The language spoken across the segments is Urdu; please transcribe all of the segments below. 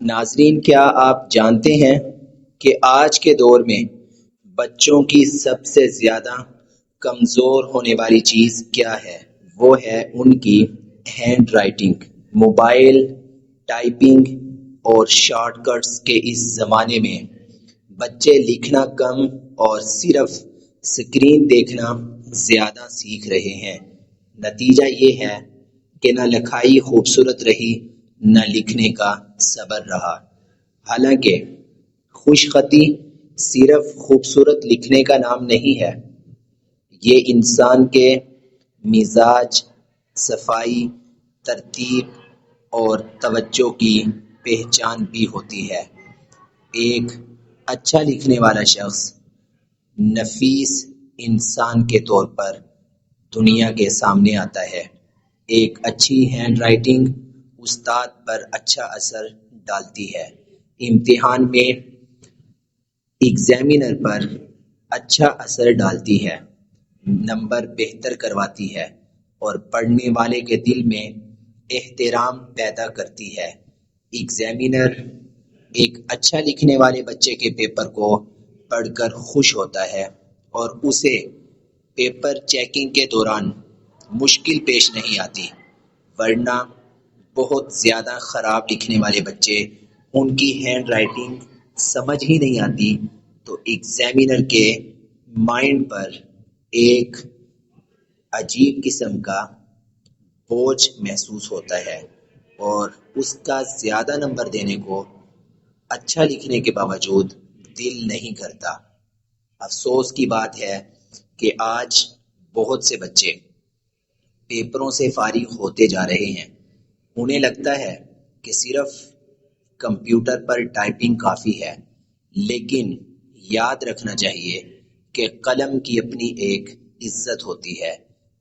ناظرین، کیا آپ جانتے ہیں کہ آج کے دور میں بچوں کی سب سے زیادہ کمزور ہونے والی چیز کیا ہے؟ وہ ہے ان کی ہینڈ رائٹنگ۔ موبائل، ٹائپنگ اور شارٹ کٹس کے اس زمانے میں بچے لکھنا کم اور صرف سکرین دیکھنا زیادہ سیکھ رہے ہیں۔ نتیجہ یہ ہے کہ نہ لکھائی خوبصورت رہی، نہ لکھنے کا صبر رہا۔ حالانکہ خوش خطی صرف خوبصورت لکھنے کا نام نہیں ہے، یہ انسان کے مزاج، صفائی، ترتیب اور توجہ کی پہچان بھی ہوتی ہے۔ ایک اچھا لکھنے والا شخص نفیس انسان کے طور پر دنیا کے سامنے آتا ہے۔ ایک اچھی ہینڈ رائٹنگ استاد پر اچھا اثر ڈالتی ہے، امتحان میں ایگزامینر پر اچھا اثر ڈالتی ہے، نمبر بہتر کرواتی ہے اور پڑھنے والے کے دل میں احترام پیدا کرتی ہے۔ ایگزامینر ایک اچھا لکھنے والے بچے کے پیپر کو پڑھ کر خوش ہوتا ہے اور اسے پیپر چیکنگ کے دوران مشکل پیش نہیں آتی، ورنہ بہت زیادہ خراب لکھنے والے بچے ان کی ہینڈ رائٹنگ سمجھ ہی نہیں آتی تو ایگزامینر کے مائنڈ پر ایک عجیب قسم کا بوجھ محسوس ہوتا ہے اور اس کا زیادہ نمبر دینے کو اچھا لکھنے کے باوجود دل نہیں کرتا۔ افسوس کی بات ہے کہ آج بہت سے بچے پیپروں سے فارغ ہوتے جا رہے ہیں۔ انہیں لگتا ہے کہ صرف کمپیوٹر پر ٹائپنگ کافی ہے، لیکن یاد رکھنا چاہیے کہ قلم کی اپنی ایک عزت ہوتی ہے،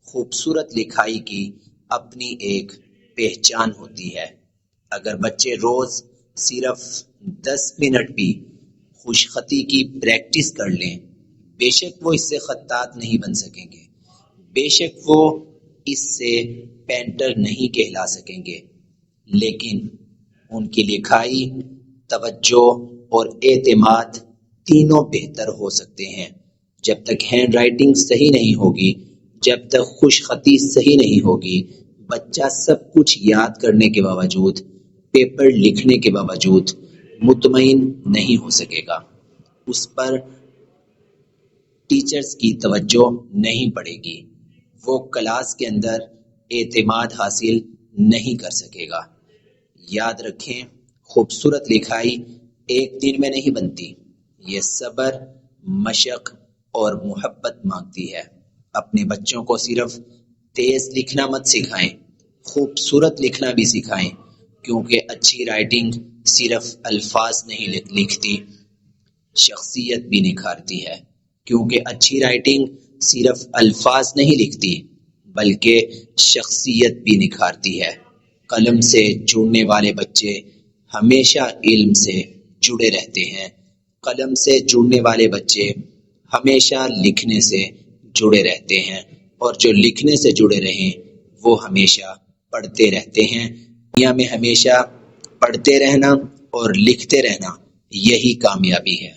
خوبصورت لکھائی کی اپنی ایک پہچان ہوتی ہے۔ اگر بچے روز صرف 10 منٹ بھی خوش خطی کی پریکٹس کر لیں، بے شک وہ اس سے خطاط نہیں بن سکیں گے، بے شک وہ اس سے پینٹر نہیں کہلا سکیں گے، لیکن ان کی لکھائی، توجہ اور اعتماد تینوں بہتر ہو سکتے ہیں۔ جب تک ہینڈ رائٹنگ صحیح نہیں ہوگی، جب تک خوش خطی صحیح نہیں ہوگی، بچہ سب کچھ یاد کرنے کے باوجود، پیپر لکھنے کے باوجود مطمئن نہیں ہو سکے گا۔ اس پر ٹیچرز کی توجہ نہیں پڑے گی، وہ کلاس کے اندر اعتماد حاصل نہیں کر سکے گا۔ یاد رکھیں، خوبصورت لکھائی ایک دن میں نہیں بنتی، یہ صبر، مشق اور محبت مانگتی ہے۔ اپنے بچوں کو صرف تیز لکھنا مت سکھائیں، خوبصورت لکھنا بھی سکھائیں، کیونکہ اچھی رائٹنگ صرف الفاظ نہیں لکھتی، شخصیت بھی نکھارتی ہے۔ کیونکہ اچھی رائٹنگ صرف الفاظ نہیں لکھتی، بلکہ شخصیت بھی نکھارتی ہے۔ قلم سے جڑنے والے بچے ہمیشہ علم سے جڑے رہتے ہیں، قلم سے جڑنے والے بچے ہمیشہ لکھنے سے جڑے رہتے ہیں، اور جو لکھنے سے جڑے رہیں وہ ہمیشہ پڑھتے رہتے ہیں۔ دنیا میں ہمیشہ پڑھتے رہنا اور لکھتے رہنا، یہی کامیابی ہے۔